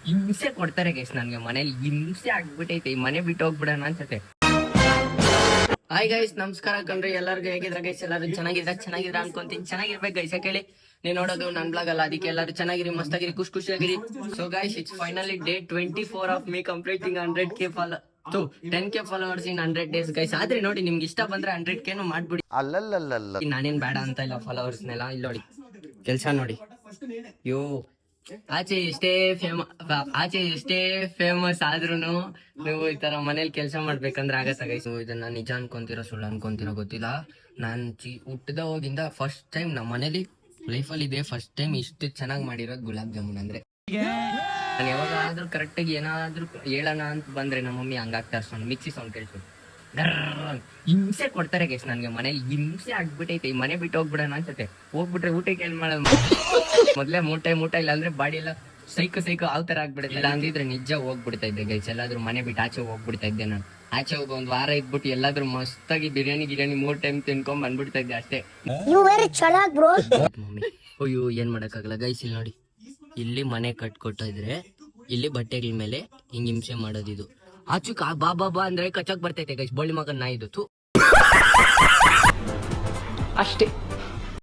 ಹಿಂಸೆ ಕೊಡ್ತಾರೆ ಗೈಸ್ ನನ್ಗೆ ಮನೇಲಿ ಹಿಂಸೆ ಆಗ್ಬಿಟ್ಟೈತೆ. ಈ ಮನೆ ಬಿಟ್ಟು ಹೋಗ್ಬಿಡೋಣ ಅನ್ಸತ್ತೆ. ಹಾಯ್ ಗೈಸ್, ನಮಸ್ಕಾರ ಕಣ್ರಿ. ಎಲ್ಲರಿಗೂ ಹೇಗಿದ್ರ ಗೈಸ್? ಎಲ್ಲರೂ ಚೆನ್ನಾಗಿದ್ರ ಅನ್ಕೊಂತೀನಿ. ಚೆನ್ನಾಗಿರ್ಬೇಕು ಗೈಸ್. ಕೇಳಿ, ನೀವು ನೋಡೋದು ನನ್ ಬ್ಲಾಗ್ ಅಲ್ಲ, ಅದಕ್ಕೆ ಎಲ್ಲರೂ ಚೆನ್ನಾಗಿರಿ, ಮಸ್ತಾಗಿರಿ, ಖುಷಿಯಾಗಿರಿ. So guys, it's finally day 24 of me completing 100K follow 10K followers in 100 days guys. ಆದ್ರೆ ನೋಡಿ, ನಿಮ್ಗೆ ಇಷ್ಟ ಬಂದ್ರೆ 100K ಮಾಡ್ಬಿಡಿ. ನಾನೇನ್ ಬೇಡ ಅಂತ ಇಲ್ಲ ಫಾಲೋವರ್ಸ್ನೆಲ್ಲ. ಇಲ್ಲಿ ನೋಡಿ ಕೆಲ್ಸ ನೋಡಿ. ಆಚೆ ಎಷ್ಟೇ ಫೇಮಸ್ ಆದ್ರೂನು ನೀವು ಈ ತರ ಮನೇಲಿ ಕೆಲಸ ಮಾಡ್ಬೇಕಂದ್ರೆ ಆಗತ್ತ ಗೈಸ್. ಇದನ್ನ ನಿಜ ಅನ್ಕೊಂತೀರೋ ಸುಳ್ಳು ಅನ್ಕೊಂತೀರೋ ಗೊತ್ತಿಲ್ಲ. ನಾನ್ ಹುಟ್ಟದ ಹೋಗಿಂದ ಫಸ್ಟ್ ಟೈಮ್ ನಮ್ಮ ಮನೇಲಿ ಲೈಫಲ್ಲಿ ಇದೆ ಫಸ್ಟ್ ಟೈಮ್ ಇಷ್ಟು ಚೆನ್ನಾಗಿ ಮಾಡಿರೋದು ಗುಲಾಬ್ ಜಾಮೂನ್. ಅಂದ್ರೆ ನಾನು ಯಾವಾಗಾದ್ರೂ ಕರೆಕ್ಟ್ ಆಗಿ ಏನಾದ್ರೂ ಹೇಳೋಣ ಅಂತ ಬಂದ್ರೆ ನಮ್ಮ ಮಮ್ಮಿ ಹಂಗಾಗ್ತಾ ಇರ್ಸೋಣ ಮಿಕ್ಸಿ ಸೌಂಡ್ ಕೇಳಿಸು. ಹಿಂಸೆ ಕೊಡ್ತಾರೆ ಗೈಸ್ ನನ್ಗೆ ಮನೇಲಿ. ಹಿಂಸೆ ಆಗ್ಬಿಟ್ಟೈತೆ. ಈ ಮನೆ ಬಿಟ್ಟು ಹೋಗ್ಬಿಡೋಣ ಅನ್ಸತ್ತೆ. ಹೋಗ್ಬಿಟ್ರೆ ಊಟಕ್ಕೆ ಏನ್ ಮಾಡೋದು? ಮೊದ್ಲೇ ಮೂಟ ಇಲ್ಲ ಅಂದ್ರೆ ಬಾಡಿ ಎಲ್ಲ ಸೈಕೋ ಆವ್ ತರ ಆಗ್ಬಿಡುತ್ತೆ. ಇಲ್ಲ ಅಂದಿದ್ರೆ ನಿಜ ಹೋಗ್ಬಿಡ್ತಾ ಇದ್ದೆ ಗೈಸ್. ಎಲ್ಲಾದ್ರೂ ಮನೆ ಬಿಟ್ಟು ಆಚೆ ಹೋಗ್ಬಿಡ್ತಾ ಇದ್ದೆ ನಾನು. ಆಚೆ ಹೋಗಿ ಒಂದ್ ವಾರ ಇದ್ಬಿಟ್ಟು ಎಲ್ಲಾದ್ರೂ ಮಸ್ತಾಗಿ ಬಿರಿಯಾನಿ 3 ಟೈಮ್ ತಿನ್ಕೊಂಡ್ ಬಂದ್ಬಿಡ್ತಾ ಇದ್ದೆ ಅಷ್ಟೇ. ಮಮ್ಮಿ ಅಯ್ಯೋ ಏನ್ ಮಾಡಕ್ಕಾಗಲ್ಲ ಗೈಸ್. ಇಲ್ಲಿ ನೋಡಿ, ಇಲ್ಲಿ ಮನೆ ಕಟ್ಕೊಟ್ಟ ಇದ್ರೆ ಇಲ್ಲಿ ಬಟ್ಟೆಗಳ ಮೇಲೆ ಹಿಂಗ್ ಹಿಂಸೆ ಮಾಡೋದಿದು. ಆಚು ಬಾ ಅಂದ್ರೆ ಕಚ್ಚಕ್ ಬರ್ತೈತೆ ಗೈಸ್. ಬಳ್ಳಿ ಮಗನ್ ನಾಯಿದು ಅಷ್ಟೇ.